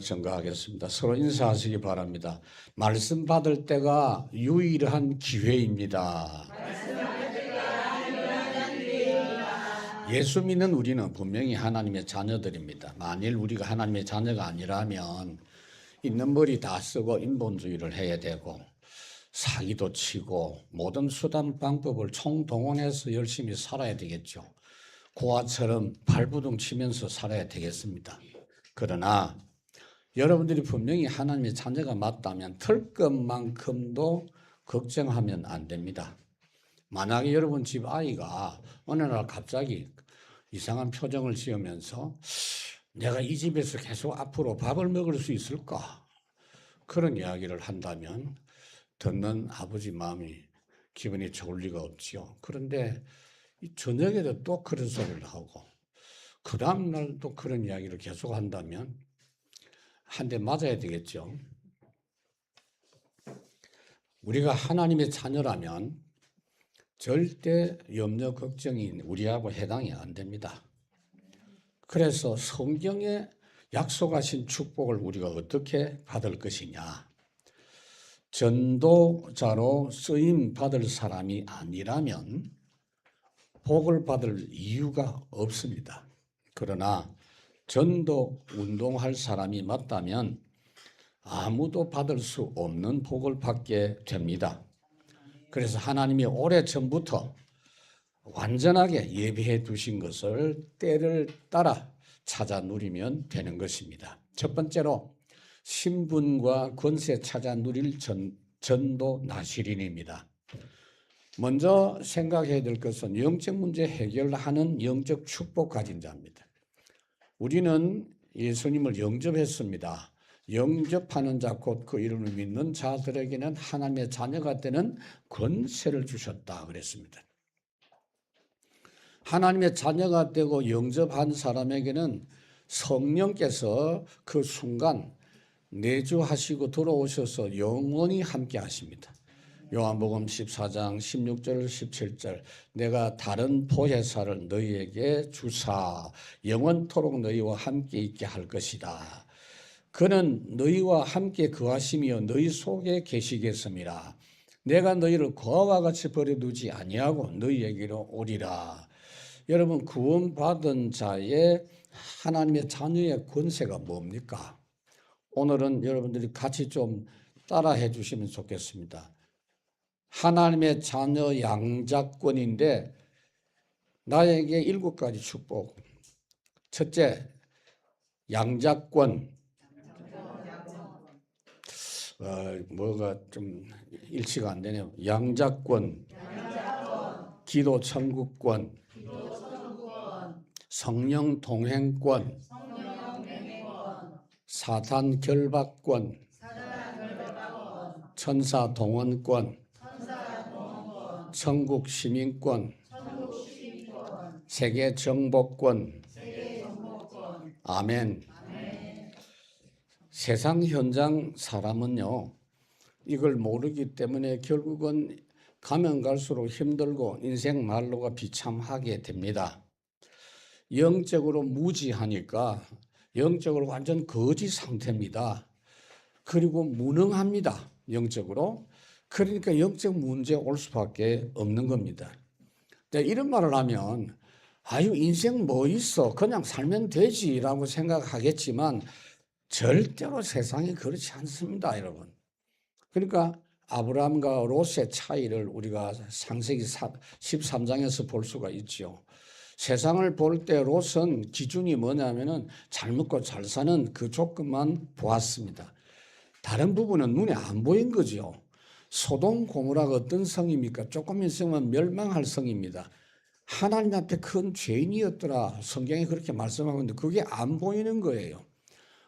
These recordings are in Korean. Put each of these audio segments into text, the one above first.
증거하겠습니다. 서로 인사하시기 바랍니다. 말씀 받을 때가 유일한 기회입니다. 예수 믿는 우리는 분명히 하나님의 자녀들입니다. 만일 우리가 하나님의 자녀가 아니라면 있는 머리 다 쓰고 인본주의를 해야 되고 사기도 치고 모든 수단 방법을 총동원해서 열심히 살아야 되겠죠. 고아처럼 발부둥 치면서 살아야 되겠습니다. 그러나 여러분들이 분명히 하나님의 자녀가 맞다면 털 것만큼도 걱정하면 안 됩니다. 만약에 여러분 집 아이가 어느 날 갑자기 이상한 표정을 지으면서 내가 이 집에서 계속 앞으로 밥을 먹을 수 있을까? 그런 이야기를 한다면 듣는 아버지 마음이 기분이 좋을 리가 없지요. 그런데 저녁에도 또 그런 소리를 하고 그 다음날 또 그런 이야기를 계속 한다면 한 대 맞아야 되겠죠. 우리가 하나님의 자녀라면 절대 염려 걱정이 우리하고 해당이 안 됩니다. 그래서 성경에 약속하신 축복을 우리가 어떻게 받을 것이냐. 전도자로 쓰임 받을 사람이 아니라면 복을 받을 이유가 없습니다. 그러나 전도 운동할 사람이 맞다면 아무도 받을 수 없는 복을 받게 됩니다. 그래서 하나님이 오래전부터 완전하게 예비해 두신 것을 때를 따라 찾아 누리면 되는 것입니다. 첫 번째로 신분과 권세 찾아 누릴 전도 나시린입니다. 먼저 생각해야 될 것은 영적 문제 해결하는 영적 축복 가진 자입니다. 우리는 예수님을 영접했습니다. 영접하는 자 곧 그 이름을 믿는 자들에게는 하나님의 자녀가 되는 권세를 주셨다 그랬습니다. 하나님의 자녀가 되고 영접한 사람에게는 성령께서 그 순간 내주하시고 들어오셔서 영원히 함께 하십니다. 요한복음 14장 16절 17절 내가 다른 보혜사를 너희에게 주사 영원토록 너희와 함께 있게 할 것이다. 그는 너희와 함께 거하시며 너희 속에 계시겠음이라. 내가 너희를 고아와 같이 버려두지 아니하고 너희에게로 오리라. 여러분 구원받은 자의 하나님의 자녀의 권세가 뭡니까? 오늘은 여러분들이 같이 좀 따라해 주시면 좋겠습니다. 하나님의 자녀 양자권인데 나에게 7가지 축복. 첫째, 양자권. 뭐가 좀 일치가 안 되네요. 양자권, 기도 천국권, 성령 동행권, 사탄 결박권, 천사 동원권, 천국 시민권, 세계 정복권. 아멘. 세상 현장 사람은요, 이걸 모르기 때문에 결국은 가면 갈수록 힘들고 인생 말로가 비참하게 됩니다. 영적으로 무지하니까 영적으로 완전 거지 상태입니다. 그리고 무능합니다. 영적으로. 그러니까 영적 문제 올 수밖에 없는 겁니다. 이런 말을 하면 아유 인생 뭐 있어 그냥 살면 되지라고 생각하겠지만 절대로 세상이 그렇지 않습니다, 여러분. 그러니까 아브라함과 롯의 차이를 우리가 창세기 13장에서 볼 수가 있죠. 세상을 볼 때 롯은 기준이 뭐냐면은 잘 먹고 잘 사는 그 조건만 보았습니다. 다른 부분은 눈에 안 보인 거죠. 소돔 고모라가 어떤 성입니까? 조금 있으면 멸망할 성입니다. 하나님 앞에 큰 죄인이었더라. 성경에 그렇게 말씀하고 있는데 그게 안 보이는 거예요.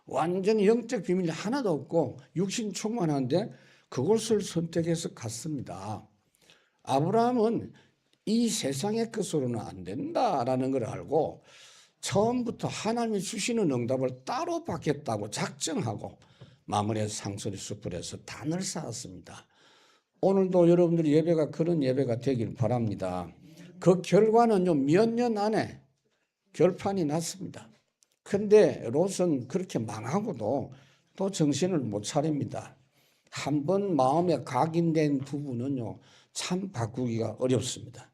완전히 영적 비밀이 하나도 없고 육신 충만한데 그것을 선택해서 갔습니다. 아브라함은 이 세상의 것으로는 안 된다라는 걸 알고 처음부터 하나님이 주시는 응답을 따로 받겠다고 작정하고 마므레 상수리 숲에서 단을 쌓았습니다. 오늘도 여러분들의 예배가 그런 예배가 되길 바랍니다. 그 결과는요 몇 년 안에 결판이 났습니다. 근데 롯은 그렇게 망하고도 또 정신을 못 차립니다. 한번 마음에 각인된 부분은요, 참 바꾸기가 어렵습니다.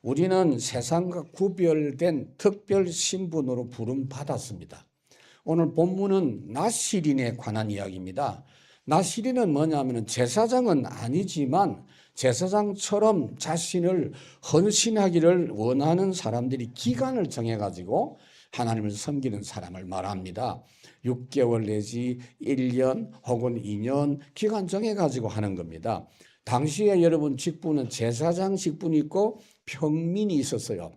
우리는 세상과 구별된 특별 신분으로 부름받았습니다. 오늘 본문은 나시린에 관한 이야기입니다. 나시린은 뭐냐면 제사장은 아니지만 제사장처럼 자신을 헌신하기를 원하는 사람들이 기간을 정해가지고 하나님을 섬기는 사람을 말합니다. 6개월 내지 1년 혹은 2년 기간 정해가지고 하는 겁니다. 당시에 여러분 직분은 제사장 직분이 있고 평민이 있었어요.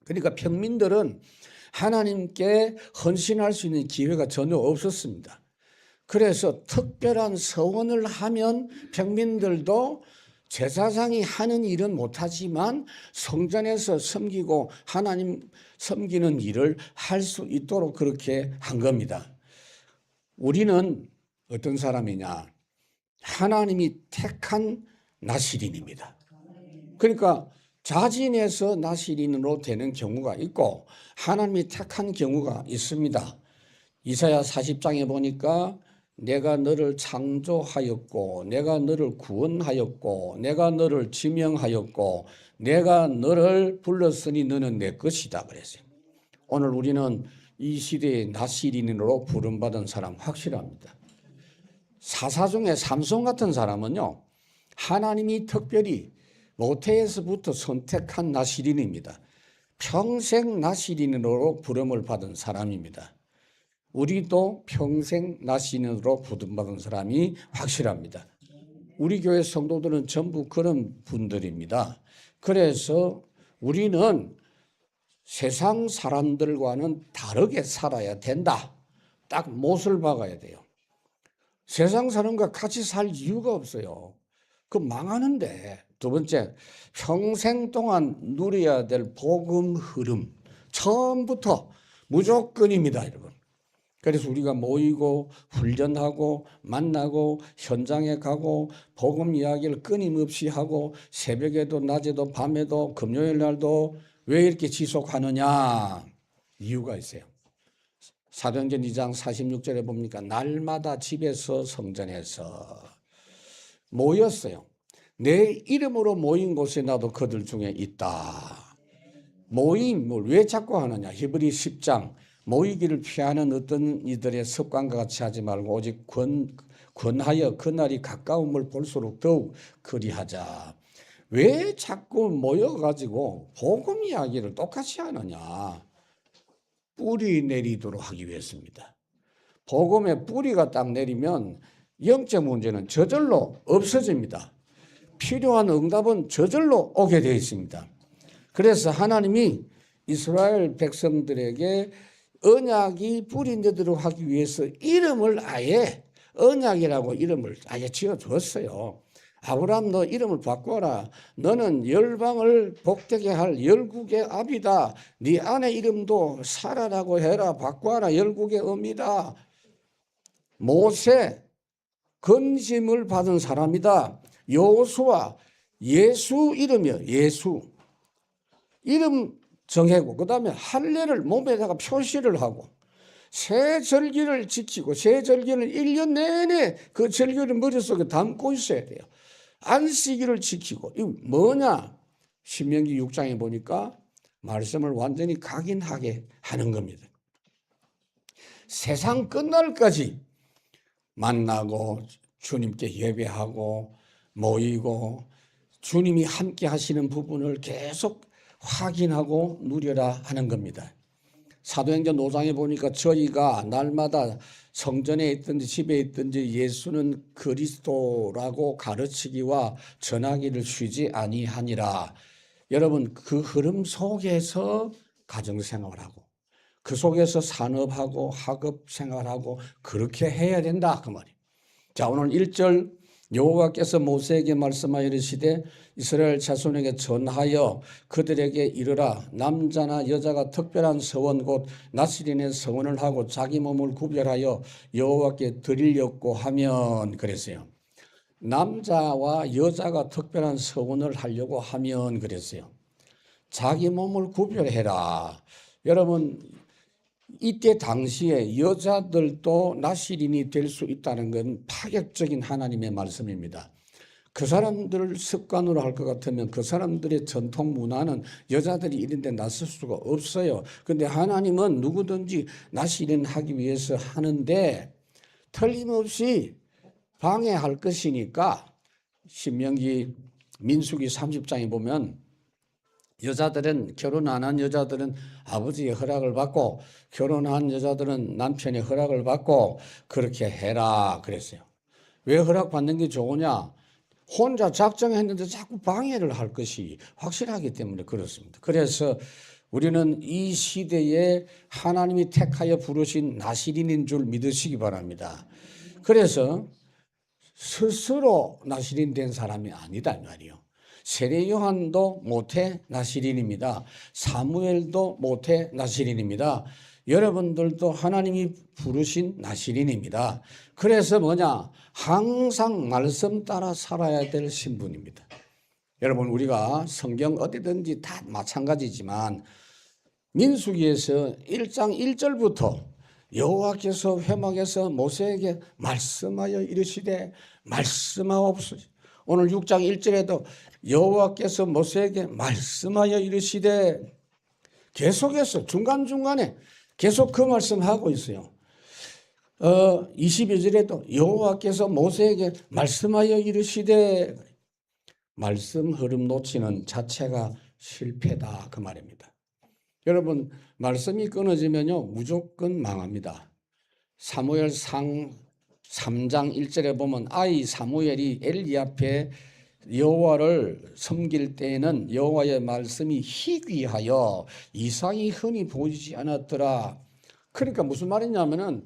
그러니까 평민들은 하나님께 헌신할 수 있는 기회가 전혀 없었습니다. 그래서 특별한 서원을 하면 평민들도 제사장이 하는 일은 못하지만 성전에서 섬기고 하나님 섬기는 일을 할 수 있도록 그렇게 한 겁니다. 우리는 어떤 사람이냐? 하나님이 택한 나시린입니다. 그러니까 자진해서 나시린으로 되는 경우가 있고 하나님이 택한 경우가 있습니다. 이사야 40장에 보니까 내가 너를 창조하였고 내가 너를 구원하였고 내가 너를 지명하였고 내가 너를 불렀으니 너는 내 것이다 그랬어요. 오늘 우리는 이 시대의 나시린으로 부름받은 사람 확실합니다. 사사 중에 삼손 같은 사람은요, 하나님이 특별히 모태에서부터 선택한 나시린입니다. 평생 나시린으로 부름을 받은 사람입니다. 우리도 평생 나시린으로 부름받은 사람이 확실합니다. 우리 교회 성도들은 전부 그런 분들입니다. 그래서 우리는 세상 사람들과는 다르게 살아야 된다. 딱 못을 박아야 돼요. 세상 사람과 같이 살 이유가 없어요. 그 망하는데. 두 번째, 평생 동안 누려야 될 복음 흐름. 처음부터 무조건입니다, 여러분. 그래서 우리가 모이고 훈련하고 만나고 현장에 가고 복음 이야기를 끊임없이 하고 새벽에도 낮에도 밤에도 금요일 날도 왜 이렇게 지속하느냐? 이유가 있어요. 사도행전 2장 46절에 보니까 날마다 집에서 성전에서 모였어요. 내 이름으로 모인 곳에 나도 그들 중에 있다. 모임을 왜 자꾸 하느냐? 히브리 10장 모이기를 피하는 어떤 이들의 습관과 같이 하지 말고 오직 권하여 그날이 가까움을 볼수록 더욱 그리하자. 왜 자꾸 모여가지고 복음 이야기를 똑같이 하느냐? 뿌리 내리도록 하기 위해서입니다. 복음의 뿌리가 딱 내리면 영적 문제는 저절로 없어집니다. 필요한 응답은 저절로 오게 되어 있습니다. 그래서 하나님이 이스라엘 백성들에게 언약이 뿌리 내도록 하기 위해서 이름을 아예 언약이라고 이름을 아예 지어줬어요. 아브라함 너 이름을 바꿔라. 너는 열방을 복되게 할 열국의 아비다. 네 아내 이름도 사라라고 해라. 바꿔라. 열국의 어미다. 모세 건심을 받은 사람이다. 여호수아 예수 이름이요. 예수 이름 정하고 그 다음에 할례를 몸에다가 표시를 하고 새 절기를 지키고 새 절기는 1년 내내 그 절기를 머릿속에 담고 있어야 돼요. 안식일을 지키고 이거 뭐냐? 신명기 6장에 보니까 말씀을 완전히 각인하게 하는 겁니다. 세상 끝날까지 만나고 주님께 예배하고 모이고 주님이 함께 하시는 부분을 계속 확인하고 누려라 하는 겁니다. 사도행전 5장에 보니까 저희가 날마다 성전에 있든지 집에 있든지 예수는 그리스도라고 가르치기와 전하기를 쉬지 아니하니라. 여러분 그 흐름 속에서 가정생활하고 그 속에서 산업하고 학업생활하고 그렇게 해야 된다 그 말이에요. 자 오늘 1절 여호와께서 모세에게 말씀하여 이르시되 이스라엘 자손에게 전하여 그들에게 이르라. 남자나 여자가 특별한 서원 곧 나시린의 서원을 하고 자기 몸을 구별하여 여호와께 드리려고 하면 그랬어요. 남자와 여자가 특별한 서원을 하려고 하면 그랬어요. 자기 몸을 구별해라. 여러분 이때 당시에 여자들도 나시린이 될 수 있다는 건 파격적인 하나님의 말씀입니다. 그 사람들 습관으로 할 것 같으면 그 사람들의 전통 문화는 여자들이 이런 데 나설 수가 없어요. 근데 하나님은 누구든지 나시린 하기 위해서 하는데 틀림없이 방해할 것이니까 신명기 민수기 30장에 보면 여자들은 결혼 안 한 여자들은 아버지의 허락을 받고 결혼한 여자들은 남편의 허락을 받고 그렇게 해라 그랬어요. 왜 허락받는 게 좋으냐? 혼자 작정했는데 자꾸 방해를 할 것이 확실하기 때문에 그렇습니다. 그래서 우리는 이 시대에 하나님이 택하여 부르신 나시린인 줄 믿으시기 바랍니다. 그래서 스스로 나시린 된 사람이 아니다 이 말이요. 세례 요한도 모태 나시린입니다. 사무엘도 모태 나시린입니다. 여러분들도 하나님이 부르신 나시린입니다. 그래서 뭐냐? 항상 말씀 따라 살아야 될 신분입니다. 여러분 우리가 성경 어디든지 다 마찬가지지만 민수기에서 1장 1절부터 여호와께서 회막에서 모세에게 말씀하여 이르시되 말씀하옵소서. 오늘 6장 1절에도 여호와께서 모세에게 말씀하여 이르시되 계속해서 중간중간에 계속 그 말씀하고 있어요. 22절에도 여호와께서 모세에게 말씀하여 이르시되 말씀 흐름 놓치는 자체가 실패다 그 말입니다. 여러분 말씀이 끊어지면요 무조건 망합니다. 사무엘상 3장 1절에 보면 아이 사무엘이 엘리 앞에 여호와를 섬길 때에는 여호와의 말씀이 희귀하여 이상이 흔히 보이지 않았더라. 그러니까 무슨 말이냐면은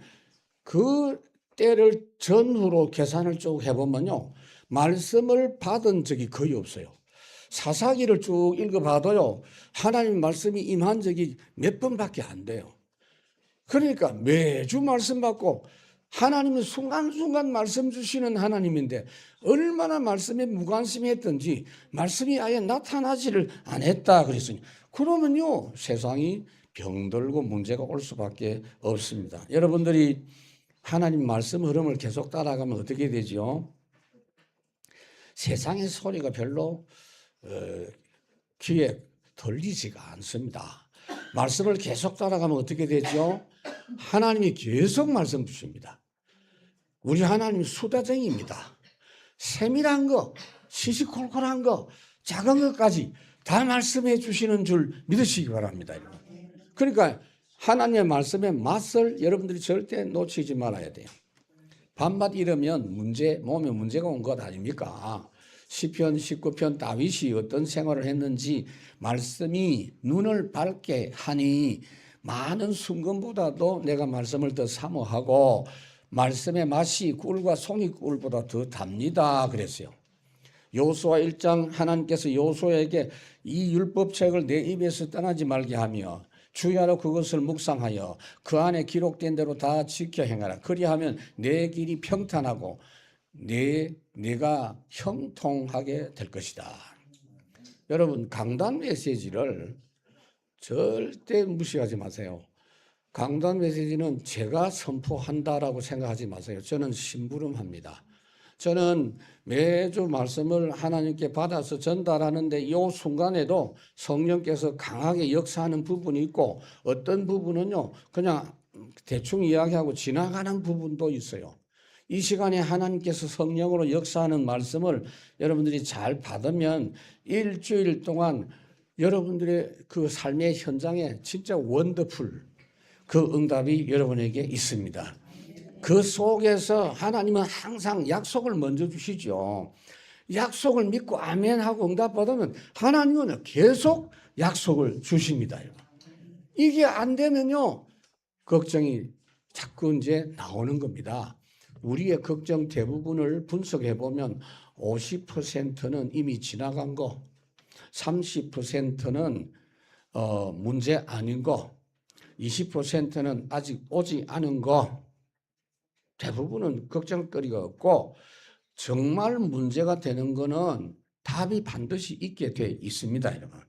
그 때를 전후로 계산을 쭉 해보면요 말씀을 받은 적이 거의 없어요. 사사기를 쭉 읽어봐도요 하나님 말씀이 임한 적이 몇 번밖에 안 돼요. 그러니까 매주 말씀 받고 하나님은 순간순간 말씀 주시는 하나님인데 얼마나 말씀에 무관심했던지 말씀이 아예 나타나지를 안 했다 그랬으니 그러면요 세상이 병들고 문제가 올 수밖에 없습니다. 여러분들이 하나님 말씀 흐름을 계속 따라가면 어떻게 되죠? 세상의 소리가 별로 귀에 들리지가 않습니다. 말씀을 계속 따라가면 어떻게 되죠? 하나님이 계속 말씀 주십니다. 우리 하나님 수다쟁이입니다. 세밀한 거, 시시콜콜한 거, 작은 것까지 다 말씀해 주시는 줄 믿으시기 바랍니다. 그러니까 하나님의 말씀의 맛을 여러분들이 절대 놓치지 말아야 돼요. 밤낮 이러면 몸에 문제가 온 것 아닙니까? 시편 19편 다윗이 어떤 생활을 했는지 말씀이 눈을 밝게 하니 많은 순금보다도 내가 말씀을 더 사모하고 말씀의 맛이 꿀과 송이꿀보다 더 답니다 그랬어요. 여호수아 1장 하나님께서 여호수아에게 이 율법책을 내 입에서 떠나지 말게 하며 주야로 그것을 묵상하여 그 안에 기록된 대로 다 지켜 행하라. 그리하면 내 길이 평탄하고 내가 형통하게 될 것이다. 여러분 강단 메시지를 절대 무시하지 마세요. 강단 메시지는 제가 선포한다라고 생각하지 마세요. 저는 심부름합니다. 저는 매주 말씀을 하나님께 받아서 전달하는데 이 순간에도 성령께서 강하게 역사하는 부분이 있고 어떤 부분은요 그냥 대충 이야기하고 지나가는 부분도 있어요. 이 시간에 하나님께서 성령으로 역사하는 말씀을 여러분들이 잘 받으면 일주일 동안 여러분들의 그 삶의 현장에 진짜 원더풀 그 응답이 여러분에게 있습니다. 그 속에서 하나님은 항상 약속을 먼저 주시죠. 약속을 믿고 아멘하고 응답받으면 하나님은 계속 약속을 주십니다. 이게 안 되면요 걱정이 자꾸 이제 나오는 겁니다. 우리의 걱정 대부분을 분석해 보면 50%는 이미 지나간 거, 30%는 문제 아닌 거, 20%는 아직 오지 않은 거, 대부분은 걱정거리가 없고 정말 문제가 되는 거는 답이 반드시 있게 돼 있습니다, 여러분.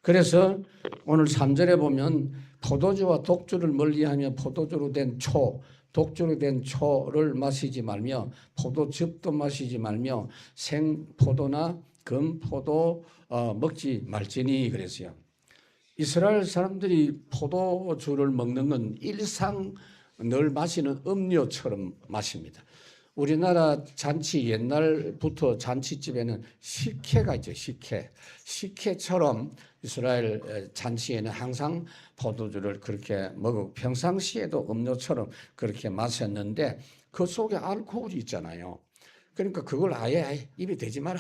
그래서 오늘 3절에 보면 포도주와 독주를 멀리하며 포도주로 된 초, 독주로 된 초를 마시지 말며 포도즙도 마시지 말며 생포도나 금포도 먹지 말지니 그랬어요. 이스라엘 사람들이 포도주를 먹는 건 일상 늘 마시는 음료처럼 마십니다. 우리나라 잔치 옛날부터 잔치집에는 식혜가 있죠. 식혜처럼 이스라엘 잔치에는 항상 포도주를 그렇게 먹고 평상시에도 음료처럼 그렇게 마셨는데 그 속에 알코올이 있잖아요. 그러니까 그걸 아예 입에 대지 마라.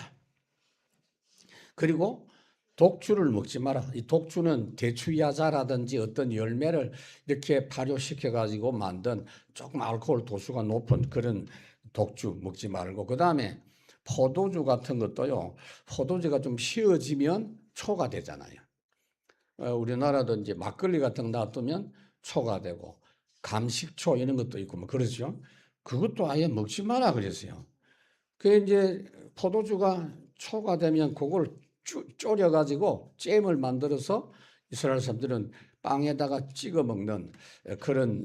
그리고 독주를 먹지 마라. 이 독주는 대추야자라든지 어떤 열매를 이렇게 발효시켜 가지고 만든 조금 알코올 도수가 높은 그런 독주 먹지 말고, 그 다음에 포도주 같은 것도요, 포도주가 좀 쉬어지면 초가 되잖아요. 우리나라도 이제 막걸리 같은 거 놔두면 초가 되고 감식초 이런 것도 있고 뭐 그러죠. 그것도 아예 먹지 마라 그랬어요. 그 이제 포도주가 초가 되면 그걸 졸여 가지고 잼을 만들어서 이스라엘 사람들은 빵에다가 찍어 먹는 그런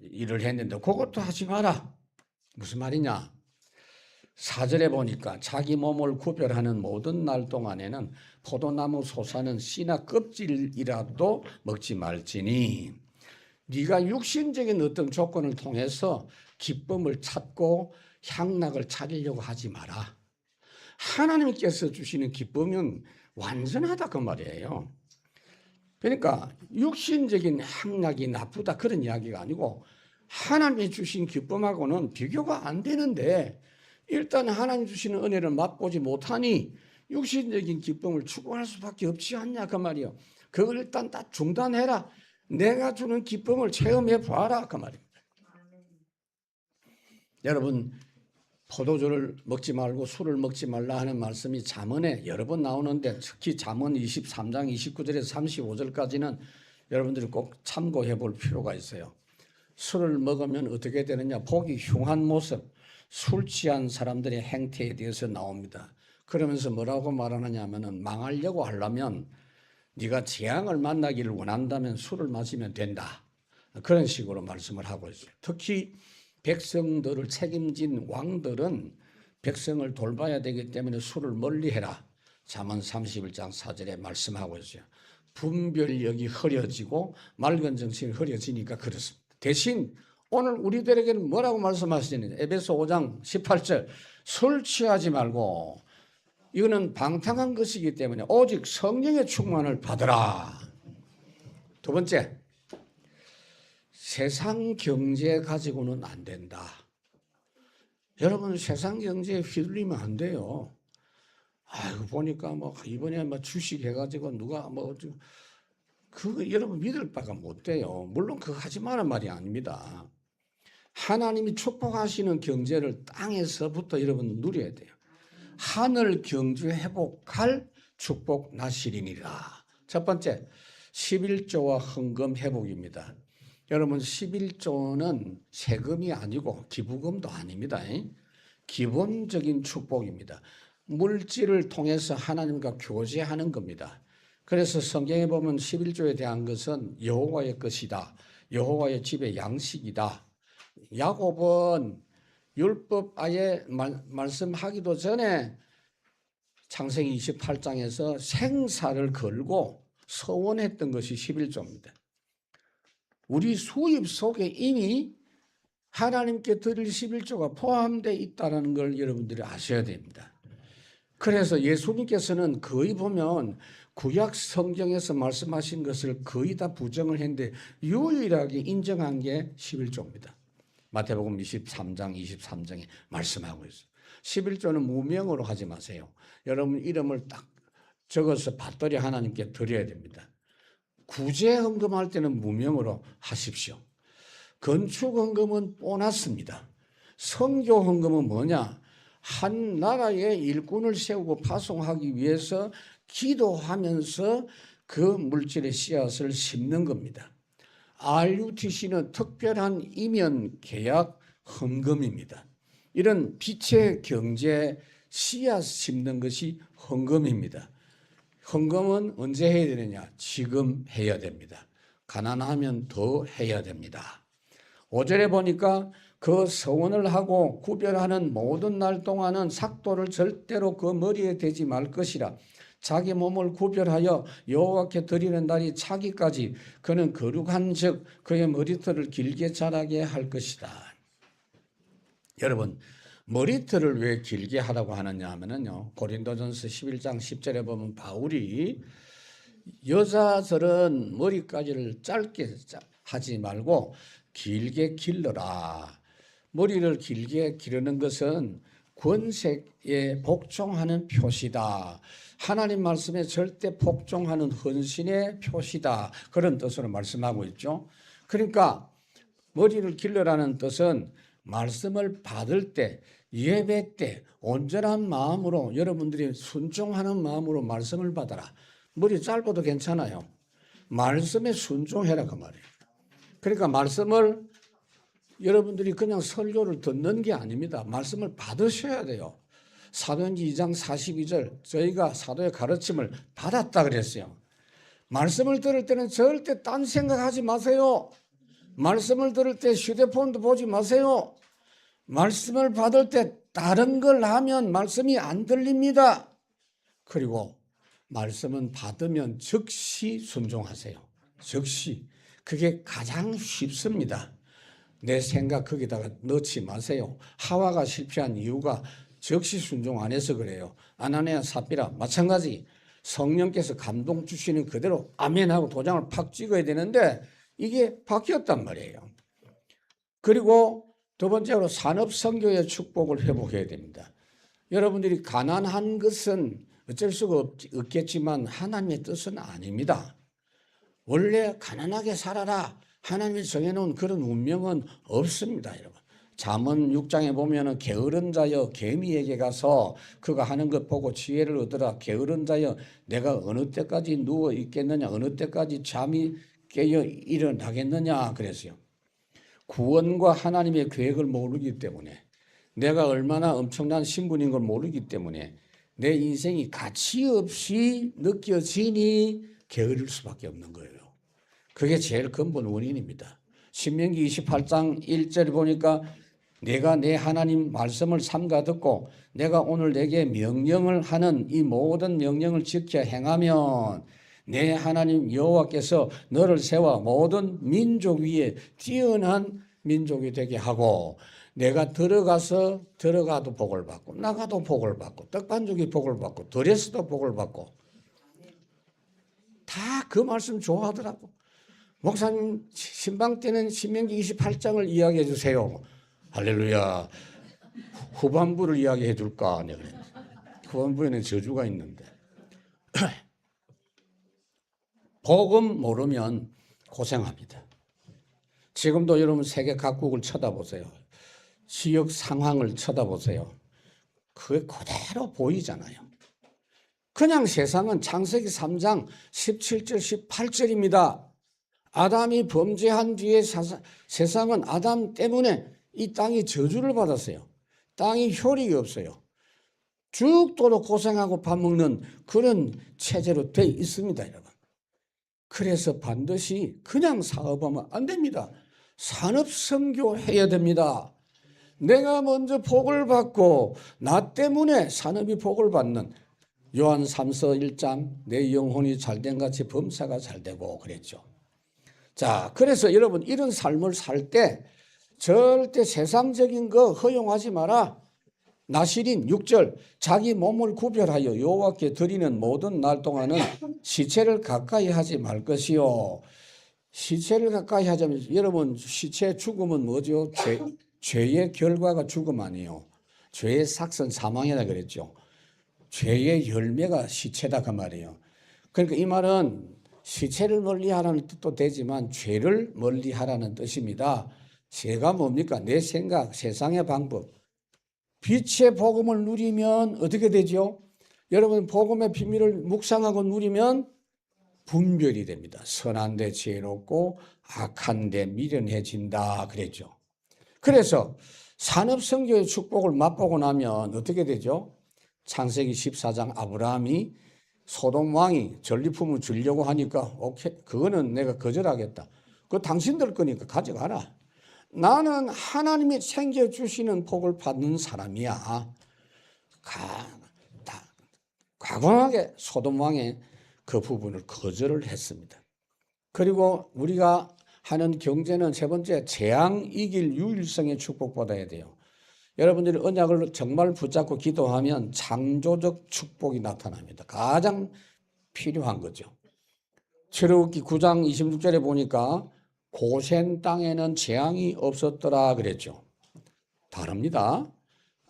일을 했는데 그것도 하지 마라. 무슨 말이냐? 4절에 보니까 자기 몸을 구별하는 모든 날 동안에는 포도나무 솟아는 씨나 껍질이라도 먹지 말지니, 네가 육신적인 어떤 조건을 통해서 기쁨을 찾고 향락을 찾으려고 하지 마라. 하나님께서 주시는 기쁨은 완전하다 그 말이에요. 그러니까 육신적인 향락이 나쁘다 그런 이야기가 아니고 하나님이 주신 기쁨하고는 비교가 안 되는데 일단 하나님 주시는 은혜를 맛보지 못하니 육신적인 기쁨을 추구할 수밖에 없지 않냐 그 말이요. 그걸 일단 다 중단해라. 내가 주는 기쁨을 체험해 봐라 그 말입니다. 여러분, 포도주를 먹지 말고 술을 먹지 말라 하는 말씀이 잠언에 여러 번 나오는데 특히 잠언 23장 29절에서 35절까지는 여러분들이 꼭 참고해 볼 필요가 있어요. 술을 먹으면 어떻게 되느냐, 보기 흉한 모습, 술 취한 사람들의 행태에 대해서 나옵니다. 그러면서 뭐라고 말하느냐 하면은 망하려고 하려면 네가 재앙을 만나기를 원한다면 술을 마시면 된다. 그런 식으로 말씀을 하고 있어요. 특히 백성들을 책임진 왕들은 백성을 돌봐야 되기 때문에 술을 멀리해라. 잠언 31장 4절에 말씀하고 있어요. 분별력이 흐려지고 맑은 정신이 흐려지니까 그렇습니다. 대신 오늘 우리들에게는 뭐라고 말씀하시느냐, 에베소 5장 18절 술 취하지 말고 이거는 방탕한 것이기 때문에 오직 성령의 충만을 받으라. 두 번째, 세상 경제 가지고는 안 된다. 여러분, 세상 경제에 휘둘리면 안 돼요. 아이고 보니까 뭐 이번에 뭐 주식 해가지고 누가 뭐 그거 여러분 믿을 바가 못 돼요. 물론 그거 하지 말란 말이 아닙니다. 하나님이 축복하시는 경제를 땅에서부터 여러분 누려야 돼요. 하늘 경주 회복할 축복 나시리니라. 첫 번째, 11조와 헌금 회복입니다. 여러분, 11조는 세금이 아니고 기부금도 아닙니다. 기본적인 축복입니다. 물질을 통해서 하나님과 교제하는 겁니다. 그래서 성경에 보면 11조에 대한 것은 여호와의 것이다. 여호와의 집의 양식이다. 야곱은 율법 아예 말씀하기도 전에 창세기 28장에서 생사를 걸고 서원했던 것이 11조입니다. 우리 수입 속에 이미 하나님께 드릴 11조가 포함되어 있다는 걸 여러분들이 아셔야 됩니다. 그래서 예수님께서는 거의 보면 구약 성경에서 말씀하신 것을 거의 다 부정을 했는데 유일하게 인정한 게 11조입니다. 마태복음 23장 23장에 말씀하고 있어요. 11조는 무명으로 하지 마세요. 여러분 이름을 딱 적어서 받들이 하나님께 드려야 됩니다. 구제 헌금할 때는 무명으로 하십시오. 건축 헌금은 보너스입니다. 선교 헌금은 뭐냐? 한 나라의 일꾼을 세우고 파송하기 위해서 기도하면서 그 물질의 씨앗을 심는 겁니다. RUTC는 특별한 이면 계약 헌금입니다. 이런 빛의 경제 씨앗 심는 것이 헌금입니다. 헌금은 언제 해야 되느냐? 지금 해야 됩니다. 가난하면 더 해야 됩니다. 5절에 보니까 그 서원을 하고 구별하는 모든 날 동안은 삭도를 절대로 그 머리에 대지 말 것이라. 자기 몸을 구별하여 여호와께 드리는 날이 차기까지 그는 거룩한즉 그의 머리털을 길게 자라게 할 것이다. 여러분, 머리털을 왜 길게 하라고 하느냐 하면요, 고린도전서 11장 10절에 보면 바울이 여자들은 머리까지를 짧게 하지 말고 길게 길러라. 머리를 길게 기르는 것은 권세에 복종하는 표시다. 하나님 말씀에 절대 복종하는 헌신의 표시다. 그런 뜻으로 말씀하고 있죠. 그러니까 머리를 길러라는 뜻은 말씀을 받을 때, 예배 때 온전한 마음으로 여러분들이 순종하는 마음으로 말씀을 받아라. 머리 짧아도 괜찮아요. 말씀에 순종해라 그 말이에요. 그러니까 말씀을 여러분들이 그냥 설교를 듣는 게 아닙니다. 말씀을 받으셔야 돼요. 사도행전 2장 42절 저희가 사도의 가르침을 받았다 그랬어요. 말씀을 들을 때는 절대 딴 생각하지 마세요. 말씀을 들을 때 휴대폰도 보지 마세요. 말씀을 받을 때 다른 걸 하면 말씀이 안 들립니다. 그리고 말씀은 받으면 즉시 순종하세요. 즉시. 그게 가장 쉽습니다. 내 생각 거기다가 넣지 마세요. 하와가 실패한 이유가 즉시 순종 안 해서 그래요. 아나니아 삽비라 마찬가지. 성령께서 감동 주시는 그대로 아멘하고 도장을 팍 찍어야 되는데 이게 바뀌었단 말이에요. 그리고 두 번째로 산업선교의 축복을 회복해야 됩니다. 여러분들이 가난한 것은 어쩔 수가 없겠지만 하나님의 뜻은 아닙니다. 원래 가난하게 살아라. 하나님이 정해놓은 그런 운명은 없습니다, 여러분. 잠언 6장에 보면은 게으른 자여 개미에게 가서 그가 하는 것 보고 지혜를 얻으라. 게으른 자여 내가 어느 때까지 누워 있겠느냐, 어느 때까지 잠이 깨어 일어나겠느냐 그랬어요. 구원과 하나님의 계획을 모르기 때문에, 내가 얼마나 엄청난 신분인 걸 모르기 때문에 내 인생이 가치 없이 느껴지니 게으를 수밖에 없는 거예요. 그게 제일 근본 원인입니다. 신명기 28장 1절 보니까 내가 내 하나님 말씀을 삼가 듣고 내가 오늘 내게 명령을 하는 이 모든 명령을 지켜 행하면 내 하나님 여호와께서 너를 세워 모든 민족 위에 뛰어난 민족이 되게 하고 내가 들어가도 복을 받고 나가도 복을 받고 떡반죽이 복을 받고 드레스도 복을 받고 다 그 말씀 좋아하더라고. 목사님 신방 때는 신명기 28장을 이야기해 주세요. 할렐루야. 후반부를 이야기해 줄까? 내가 그래. 후반부에는 저주가 있는데. 복음 모르면 고생합니다. 지금도 여러분 세계 각국을 쳐다보세요. 지역 상황을 쳐다보세요. 그게 그대로 보이잖아요. 그냥 세상은 창세기 3장 17절 18절입니다. 아담이 범죄한 뒤에 세상은 아담 때문에 이 땅이 저주를 받았어요. 땅이 효력이 없어요. 죽도록 고생하고 밥 먹는 그런 체제로 돼 있습니다, 여러분. 그래서 반드시 그냥 사업하면 안 됩니다. 산업선교 해야 됩니다. 내가 먼저 복을 받고 나 때문에 산업이 복을 받는 요한 3서 1장 내 영혼이 잘된 같이 범사가 잘되고 그랬죠. 자, 그래서 여러분 이런 삶을 살 때 절대 세상적인 거 허용하지 마라. 나실인 6절 자기 몸을 구별하여 여호와께 드리는 모든 날 동안은 시체를 가까이 하지 말 것이요. 시체를 가까이 하자면 여러분 시체 죽음은 뭐죠? 죄의 결과가 죽음 아니에요. 죄의 삭선 사망이라 그랬죠. 죄의 열매가 시체다 그 말이에요. 그러니까 이 말은 시체를 멀리하라는 뜻도 되지만 죄를 멀리하라는 뜻입니다. 죄가 뭡니까? 내 생각, 세상의 방법. 빛의 복음을 누리면 어떻게 되죠? 여러분 복음의 비밀을 묵상하고 누리면 분별이 됩니다. 선한 데 지혜롭고 악한 데 미련해진다 그랬죠. 그래서 산업선교의 축복을 맛보고 나면 어떻게 되죠? 창세기 14장 아브라함이 소돔 왕이 전리품을 주려고 하니까 오케이, 그거는 내가 거절하겠다. 그거 당신들 거니까 가져가라. 나는 하나님이 챙겨주시는 복을 받는 사람이야. 과감하게 소돔 왕의 그 부분을 거절을 했습니다. 그리고 우리가 하는 경제는 세 번째, 재앙 이길 유일성의 축복받아야 돼요. 여러분들이 언약을 정말 붙잡고 기도하면 창조적 축복이 나타납니다. 가장 필요한 거죠. 출애굽기 9장 26절에 보니까 고센 땅에는 재앙이 없었더라 그랬죠. 다릅니다.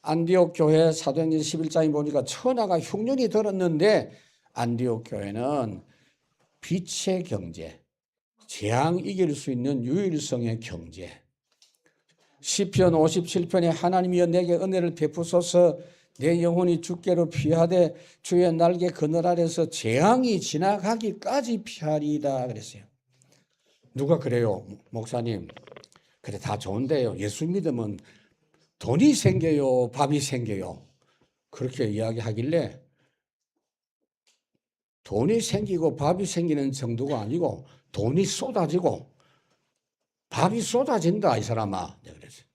안디옥 교회 사도행전 11장에 보니까 천하가 흉년이 들었는데 안디옥 교회는 빛의 경제, 재앙 이길 수 있는 유일성의 경제. 시편 57편에 하나님이여 내게 은혜를 베푸소서 내 영혼이 주께로 피하되 주의 날개 그늘 아래서 재앙이 지나가기까지 피하리이다 그랬어요. 누가 그래요? 목사님, 그래 다 좋은데요. 예수 믿으면 돈이 생겨요, 밥이 생겨요. 그렇게 이야기하길래 돈이 생기고 밥이 생기는 정도가 아니고 돈이 쏟아지고 밥이 쏟아진다 이 사람아. 내가 그랬어요.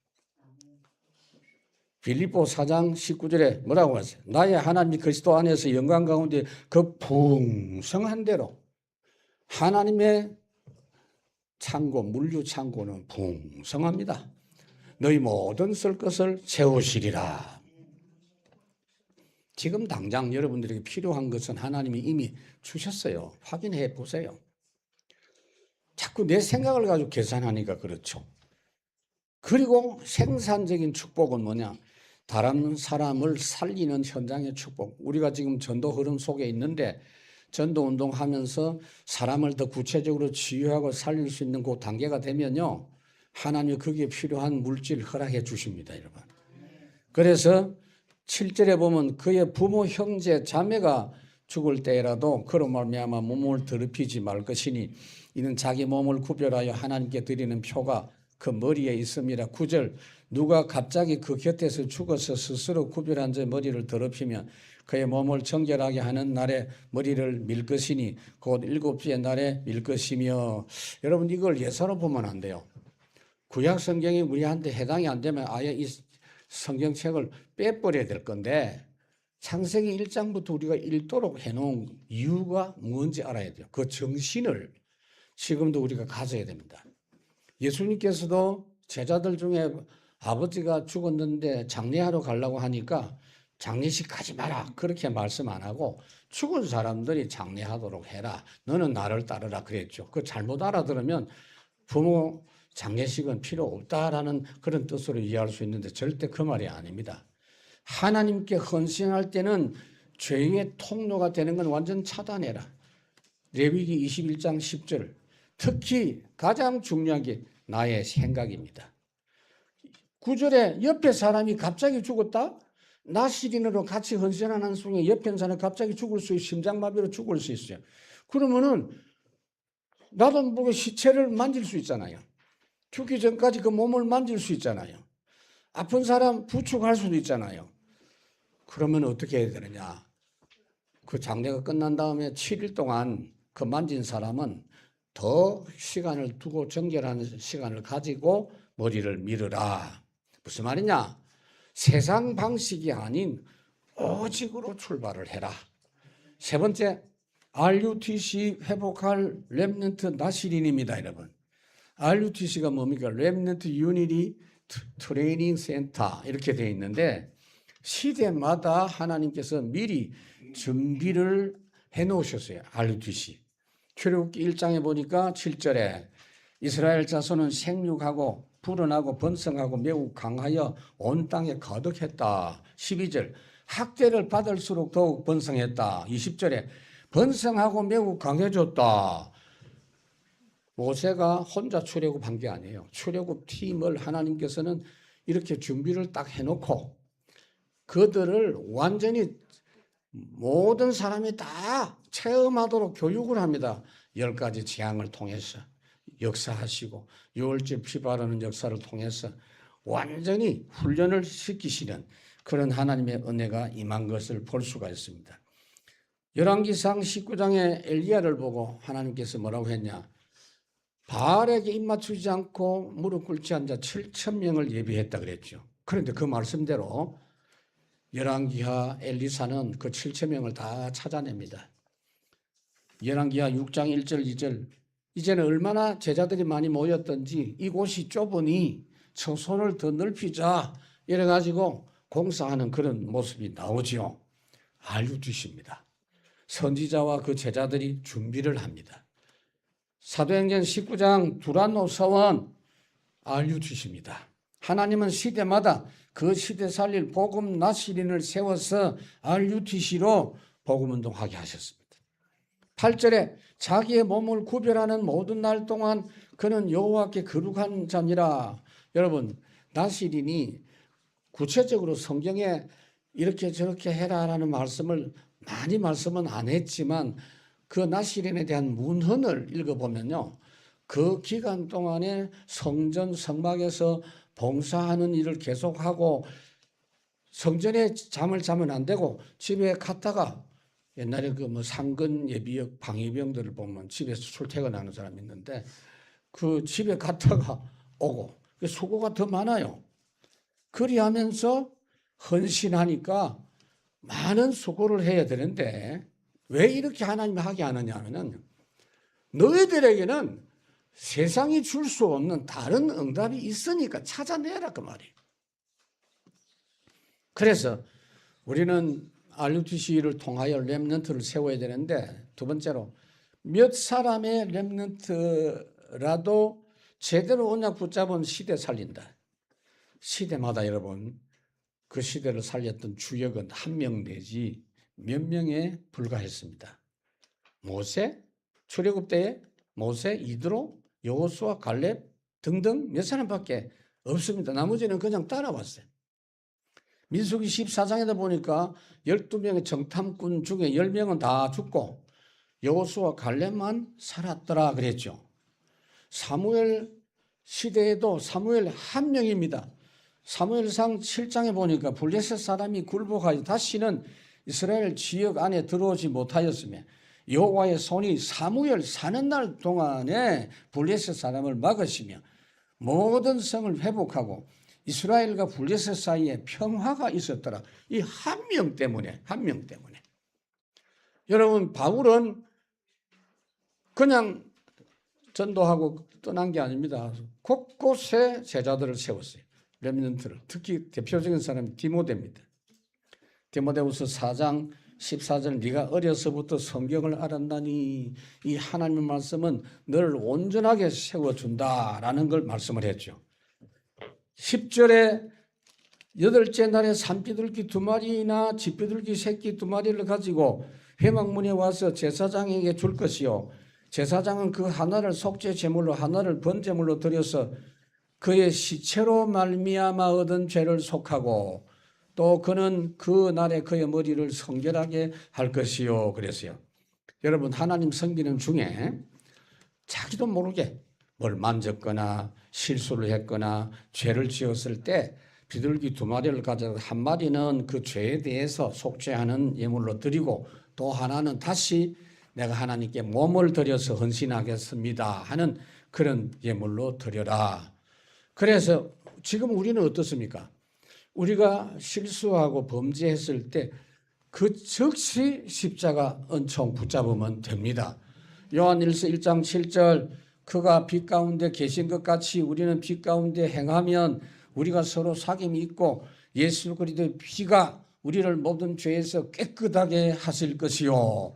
빌립보 4장 19절에 뭐라고 했어요? 나의 하나님 그리스도 안에서 영광 가운데 그 풍성한 대로 하나님의 창고, 물류 창고는 풍성합니다. 너희 모든 쓸 것을 채우시리라. 지금 당장 여러분들에게 필요한 것은 하나님이 이미 주셨어요. 확인해 보세요. 자꾸 내 생각을 가지고 계산하니까 그렇죠. 그리고 생산적인 축복은 뭐냐? 다른 사람을 살리는 현장의 축복. 우리가 지금 전도 흐름 속에 있는데 전도 운동하면서 사람을 더 구체적으로 치유하고 살릴 수 있는 그 단계가 되면요, 하나님이 거기에 필요한 물질 허락해 주십니다, 여러분. 그래서 7절에 보면 그의 부모, 형제, 자매가 죽을 때라도 그로 말미암아 몸을 더럽히지 말 것이니 이는 자기 몸을 구별하여 하나님께 드리는 표가 그 머리에 있습니다. 9절 누가 갑자기 그 곁에서 죽어서 스스로 구별한 자 머리를 더럽히면 그의 몸을 정결하게 하는 날에 머리를 밀 것이니 곧 7주의 날에 밀 것이며. 여러분 이걸 예사로 보면 안 돼요. 구약 성경이 우리한테 해당이 안 되면 아예 이 성경책을 빼버려야 될 건데 창세기 1장부터 우리가 읽도록 해놓은 이유가 뭔지 알아야 돼요. 그 정신을 지금도 우리가 가져야 됩니다. 예수님께서도 제자들 중에 아버지가 죽었는데 장례하러 가려고 하니까 장례식 가지 마라 그렇게 말씀 안 하고 죽은 사람들이 장례하도록 해라. 너는 나를 따르라 그랬죠. 그 잘못 알아들으면 부모 장례식은 필요 없다라는 그런 뜻으로 이해할 수 있는데 절대 그 말이 아닙니다. 하나님께 헌신할 때는 죄의 통로가 되는 건 완전 차단해라. 레위기 21장 10절. 특히 가장 중요한 게 나의 생각입니다. 9절에 옆에 사람이 갑자기 죽었다? 나시린으로 같이 헌신하는 중에 옆에 사람이 갑자기 죽을 수 있어요. 심장마비로 죽을 수 있어요. 그러면은 나도 모르게 시체를 만질 수 있잖아요. 죽기 전까지 그 몸을 만질 수 있잖아요. 아픈 사람 부축할 수도 있잖아요. 그러면 어떻게 해야 되느냐? 그 장례가 끝난 다음에 7일 동안 그 만진 사람은 더 시간을 두고 정결하는 시간을 가지고 머리를 밀으라. 무슨 말이냐? 세상 방식이 아닌 오직으로 출발을 해라. 세 번째, RUTC 회복할 렘넌트 나시린입니다, 여러분. RUTC가 뭡니까? 렘넌트 유니티 트레이닝 센터 이렇게 되어 있는데 시대마다 하나님께서 미리 준비를 해 놓으셨어요. RUTC. 출애굽기 1장에 보니까 7절에 이스라엘 자손은 생육하고 불어나고 번성하고 매우 강하여 온 땅에 거득했다. 12절 학대를 받을수록 더욱 번성했다. 20절에 번성하고 매우 강해졌다. 모세가 혼자 출애굽한 게 아니에요. 출애굽 팀을 하나님께서는 이렇게 준비를 딱 해놓고 그들을 완전히 모든 사람이 다 체험하도록 교육을 합니다. 10가지 재앙을 통해서 역사하시고 유월절 피 바르는 역사를 통해서 완전히 훈련을 시키시는 그런 하나님의 은혜가 임한 것을 볼 수가 있습니다. 열왕기상 19장의 엘리야를 보고 하나님께서 뭐라고 했냐? 바알에게 입 맞추지 않고 무릎 꿇지 않자 7,000명을 예비했다 그랬죠. 그런데 그 말씀대로 열왕기하 엘리사는 그 7,000명을 다 찾아냅니다. 열왕기하 6장 1절 2절 이제는 얼마나 제자들이 많이 모였던지 이곳이 좁으니 처소를 더 넓히자 이래가지고 공사하는 그런 모습이 나오지요. 알려주십니다. 선지자와 그 제자들이 준비를 합니다. 사도행전 19장 두란노 서원 알려주십니다. 하나님은 시대마다 그 시대 살릴 복음 나시린을 세워서 RUTC로 복음운동하게 하셨습니다. 8절에 자기의 몸을 구별하는 모든 날 동안 그는 여호와께 거룩한 자니라. 여러분, 나시린이 구체적으로 성경에 이렇게 저렇게 해라라는 말씀은 안 했지만 그 나시린에 대한 문헌을 읽어보면요. 그 기간 동안에 성전 성막에서 봉사하는 일을 계속하고 성전에 잠을 자면 안 되고 집에 갔다가 옛날에 그 뭐 상근 예비역 방위병들을 보면 집에서 출퇴근하는 사람이 있는데 그 집에 갔다가 오고 수고가 더 많아요. 그리하면서 헌신하니까 많은 수고를 해야 되는데 왜 이렇게 하나님이 하게 하느냐 하면은 너희들에게는 세상이 줄 수 없는 다른 응답이 있으니까 찾아내라 그 말이에요. 그래서 우리는 RUTC를 통하여 렘넌트를 세워야 되는데 두 번째로 몇 사람의 렘넌트라도 제대로 언약 붙잡은 시대 살린다. 시대마다 여러분 그 시대를 살렸던 주역은 한 명 내지 몇 명에 불과했습니다. 모세, 출애굽 때에 모세, 이드로, 여호수아, 갈렙 등등 몇 사람밖에 없습니다. 나머지는 그냥 따라왔어요. 민수기 14장에다 보니까 12명의 정탐꾼 중에 10명은 다 죽고 여호수아, 갈렙만 살았더라 그랬죠. 사무엘 시대에도 사무엘 한 명입니다. 사무엘상 7장에 보니까 블레셋 사람이 굴복하여 다시는 이스라엘 지역 안에 들어오지 못하였으며 여호와의 손이 사무엘 사는 날 동안에 블레셋 사람을 막으시며 모든 성을 회복하고 이스라엘과 블레셋 사이에 평화가 있었더라. 이 한 명 때문에. 여러분 바울은 그냥 전도하고 떠난 게 아닙니다. 곳곳에 제자들을 세웠어요. 렘넌트를. 특히 대표적인 사람이 디모데입니다. 디모데후서 4장 14절 네가 어려서부터 성경을 알았나니 이 하나님의 말씀은 너를 온전하게 세워준다라는 걸 말씀을 했죠. 10절에 여덟째 날에 산비둘기 2마리나 집비둘기 새끼 2마리를 가지고 회막문에 와서 제사장에게 줄 것이요 제사장은 그 하나를 속죄 제물로 하나를 번제물로 드려서 그의 시체로 말미암아 얻은 죄를 속하고 또 그는 그 날에 그의 머리를 성결하게 할 것이요 그랬어요. 여러분 하나님 섬기는 중에 자기도 모르게 뭘 만졌거나 실수를 했거나 죄를 지었을 때 비둘기 2마리를 가져서 한 마리는 그 죄에 대해서 속죄하는 예물로 드리고 또 하나는 다시 내가 하나님께 몸을 드려서 헌신하겠습니다 하는 그런 예물로 드려라. 그래서 지금 우리는 어떻습니까? 우리가 실수하고 범죄했을 때 그 즉시 십자가 은총 붙잡으면 됩니다. 요한일서 1장 7절 그가 빛 가운데 계신 것 같이 우리는 빛 가운데 행하면 우리가 서로 사귐이 있고 예수 그리스도의 피가 우리를 모든 죄에서 깨끗하게 하실 것이요.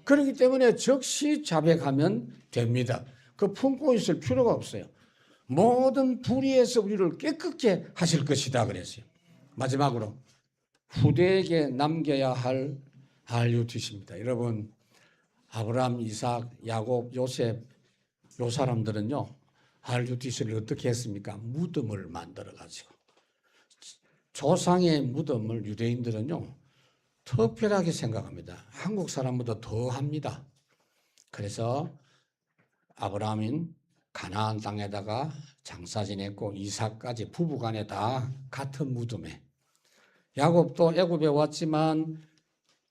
그렇기 때문에 즉시 자백하면 됩니다. 그 품고 있을 필요가 없어요. 모든 불의에서 우리를 깨끗게 하실 것이다 그랬어요. 마지막으로 후대에게 남겨야 할 RUTC입니다. 여러분 아브라함, 이삭, 야곱, 요셉 요 사람들은요 RUTC를 어떻게 했습니까? 무덤을 만들어 가지고 조상의 무덤을 유대인들은요 특별하게 생각합니다. 한국 사람보다 더 합니다. 그래서 아브라함인 가나안 땅에다가 장사 지냈고 이삭까지 부부간에 다 같은 무덤에 야곱도 애굽에 왔지만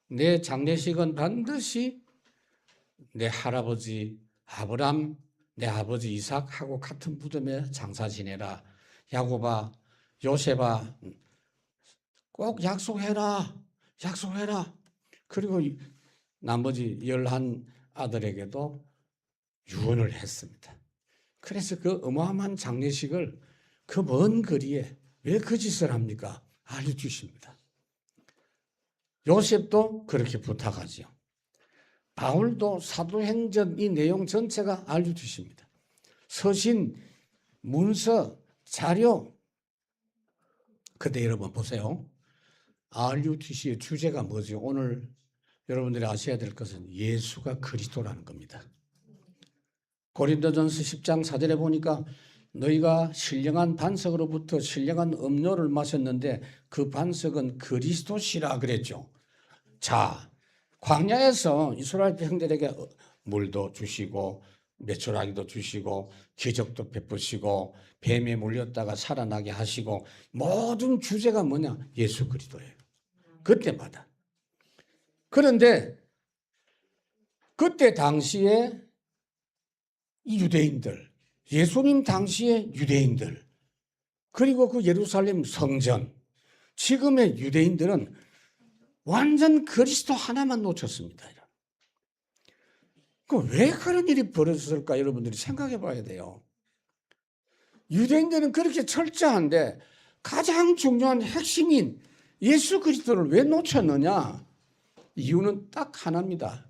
내 장례식은 반드시 내 할아버지 아브람, 내 아버지 이삭하고 같은 무덤에 장사 지내라. 야곱아, 요셉아, 꼭 약속해라. 약속해라. 그리고 나머지 11 아들에게도 유언을 했습니다. 그래서 그 어마어마한 장례식을 그 먼 거리에 왜 그 짓을 합니까? 알려주십니다. 요셉도 그렇게 부탁하지요. 바울도 사도행전 이 내용 전체가 알려주십니다. 서신, 문서, 자료. 근데 여러분 보세요. RUTC의 주제가 뭐죠? 오늘 여러분들이 아셔야 될 것은 예수가 그리스도라는 겁니다. 고린도전서 10장 4절에 보니까 너희가 신령한 반석으로부터 신령한 음료를 마셨는데 그 반석은 그리스도시라 그랬죠. 자, 광야에서 이스라엘 백성들에게 물도 주시고 메추라기도 주시고 기적도 베푸시고 뱀에 물렸다가 살아나게 하시고 모든 주제가 뭐냐? 예수 그리스도예요. 그때마다. 그런데 그때 당시에 이 유대인들, 예수님 당시의 유대인들, 그리고 그 예루살렘 성전, 지금의 유대인들은 완전 그리스도 하나만 놓쳤습니다. 왜 그런 일이 벌어졌을까 여러분들이 생각해 봐야 돼요. 유대인들은 그렇게 철저한데 가장 중요한 핵심인 예수 그리스도를 왜 놓쳤느냐? 이유는 딱 하나입니다.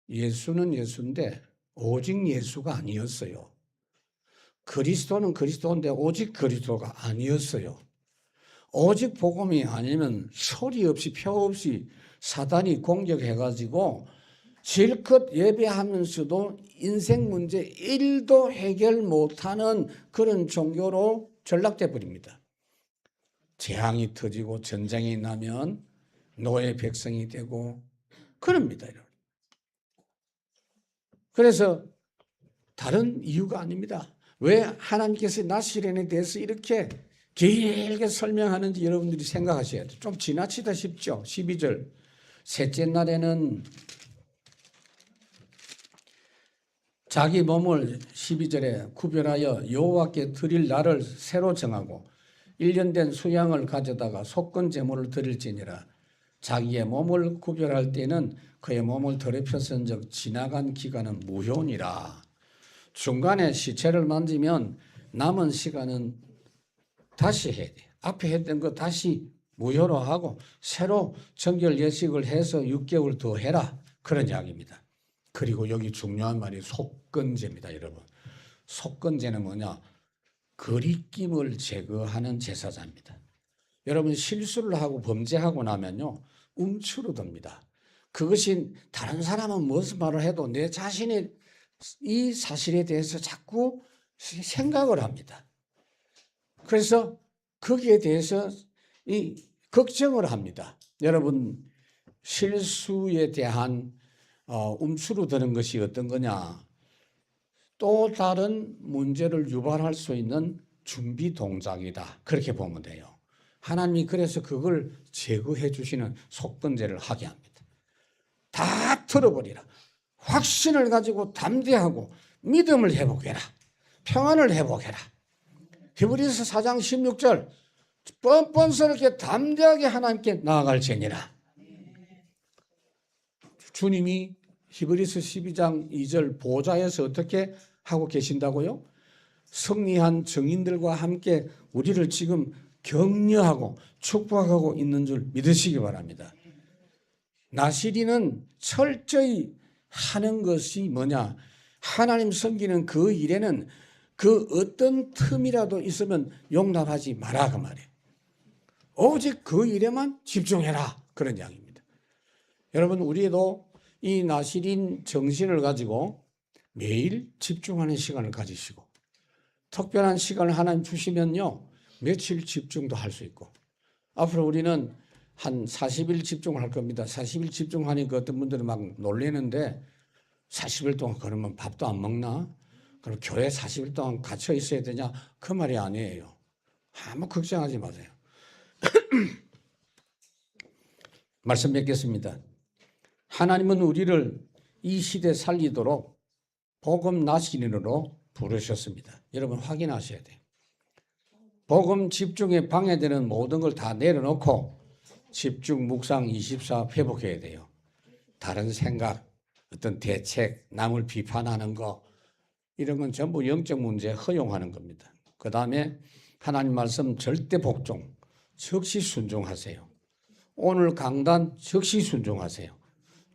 예수는 예수인데 오직 예수가 아니었어요. 그리스도는 그리스도인데 오직 그리스도가 아니었어요. 오직 복음이 아니면 소리 없이 표 없이 사단이 공격해가지고 실컷 예배하면서도 인생 문제 1도 해결 못하는 그런 종교로 전락돼 버립니다. 재앙이 터지고 전쟁이 나면 노예 백성이 되고 그럽니다. 그래서 다른 이유가 아닙니다. 왜 하나님께서 나시렌에 대해서 이렇게 길게 설명하는지 여러분들이 생각하셔야 돼요. 좀 지나치다 싶죠. 12절. 셋째 날에는 자기 몸을 12절에 구별하여 여호와께 드릴 날을 새로 정하고 1년 된 수양을 가져다가 속건 제물을 드릴지니라. 자기의 몸을 구별할 때는 그의 몸을 더럽혔은즉 지나간 기간은 무효니라. 중간에 시체를 만지면 남은 시간은 다시 해야 돼. 앞에 했던 거 다시 무효로 하고 새로 정결 예식을 해서 6개월 더 해라. 그런 이야기입니다. 그리고 여기 중요한 말이 속건제입니다. 여러분. 속건제는 뭐냐? 거리낌을 제거하는 제사자입니다. 여러분 실수를 하고 범죄하고 나면요. 움츠러듭니다. 그것이 다른 사람은 무슨 말을 해도 내 자신의 이 사실에 대해서 자꾸 생각을 합니다. 그래서 거기에 대해서 걱정을 합니다. 여러분 실수에 대한 움츠러드는 것이 어떤 거냐? 또 다른 문제를 유발할 수 있는 준비 동작이다. 그렇게 보면 돼요. 하나님이 그래서 그걸 제거해 주시는 속건제를 하게 합니다. 다 털어버리라. 확신을 가지고 담대하고 믿음을 회복해라. 평안을 회복해라. 히브리서 4장 16절 뻔뻔스럽게 담대하게 하나님께 나아갈지니라. 주님이 히브리서 12장 2절 보좌에서 어떻게 하고 계신다고요? 승리한 증인들과 함께 우리를 지금 격려하고 축복하고 있는 줄 믿으시기 바랍니다. 나시리는 철저히 하는 것이 뭐냐? 하나님 섬기는 그 일에는 그 어떤 틈이라도 있으면 용납하지 마라 그 말이에요. 오직 그 일에만 집중해라 그런 이야기입니다. 여러분 우리도 이 나시린 정신을 가지고 매일 집중하는 시간을 가지시고 특별한 시간을 하나님 주시면요. 며칠 집중도 할 수 있고 앞으로 우리는 한 40일 집중을 할 겁니다. 40일 집중하니까 어떤 분들은 막 놀리는데 40일 동안 그러면 밥도 안 먹나? 그럼 교회 40일 동안 갇혀 있어야 되냐? 그 말이 아니에요. 아무 걱정하지 마세요. 말씀 뵙겠습니다. 하나님은 우리를 이 시대 살리도록 복음 나시린으로 부르셨습니다. 여러분 확인하셔야 돼요. 복음 집중에 방해되는 모든 걸 다 내려놓고 집중 묵상 24 회복해야 돼요. 다른 생각, 어떤 대책, 남을 비판하는 거 이런 건 전부 영적 문제에 허용하는 겁니다. 그 다음에 하나님 말씀 절대 복종, 즉시 순종하세요. 오늘 강단 즉시 순종하세요.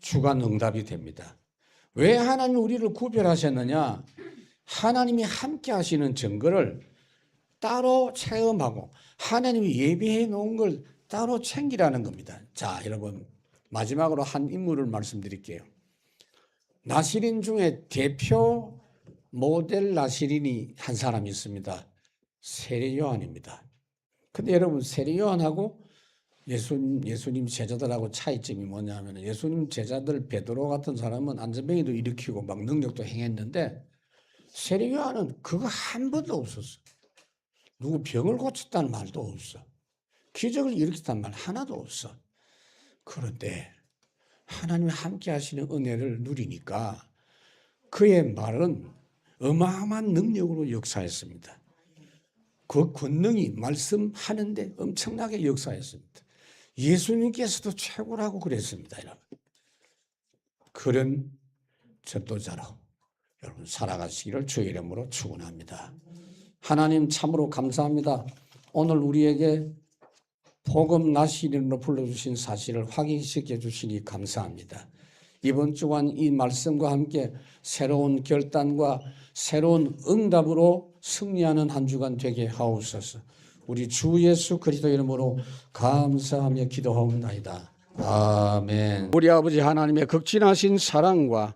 주간 응답이 됩니다. 왜 하나님이 우리를 구별하셨느냐? 하나님이 함께 하시는 증거를 따로 체험하고 하나님이 예비해 놓은 걸 따로 챙기라는 겁니다. 자, 여러분 마지막으로 한 인물을 말씀드릴게요. 나시린 중에 대표 모델 나시린이 한 사람이 있습니다. 세례 요한입니다. 근데 여러분 세례 요한하고 예수님 제자들하고 차이점이 뭐냐면 예수님 제자들 베드로 같은 사람은 안전뱅이도 일으키고 막 능력도 행했는데 세례 요한은 그거 한 번도 없었어. 누구 병을 고쳤다는 말도 없어. 기적을 일으켰다는 말 하나도 없어. 그런데 하나님이 함께 하시는 은혜를 누리니까 그의 말은 어마어마한 능력으로 역사했습니다. 그 권능이 말씀하는데 엄청나게 역사했습니다. 예수님께서도 최고라고 그랬습니다. 여러분. 그런 전도자로 여러분 살아가시기를 주의 이름으로 축원합니다. 하나님 참으로 감사합니다. 오늘 우리에게 복음 나시린으로 불러주신 사실을 확인시켜 주시니 감사합니다. 이번 주간 이 말씀과 함께 새로운 결단과 새로운 응답으로 승리하는 한 주간 되게 하옵소서. 우리 주 예수 그리스도 이름으로 감사하며 기도하옵나이다. 아멘. 우리 아버지 하나님의 극진하신 사랑과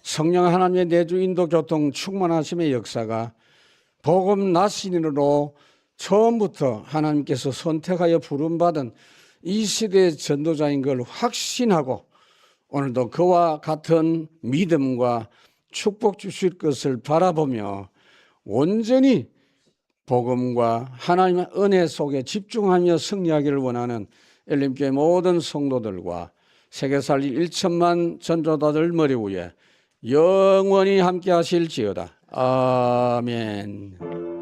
성령 하나님의 내주 인도 교통 충만하심의 역사가 복음 나시린으로 처음부터 하나님께서 선택하여 부름받은 이 시대의 전도자인 걸 확신하고 오늘도 그와 같은 믿음과 축복 주실 것을 바라보며 온전히 복음과 하나님의 은혜 속에 집중하며 승리하기를 원하는 엘림교회 모든 성도들과 세계 살릴 1천만 전도자들 머리 위에 영원히 함께 하실지어다. 아멘.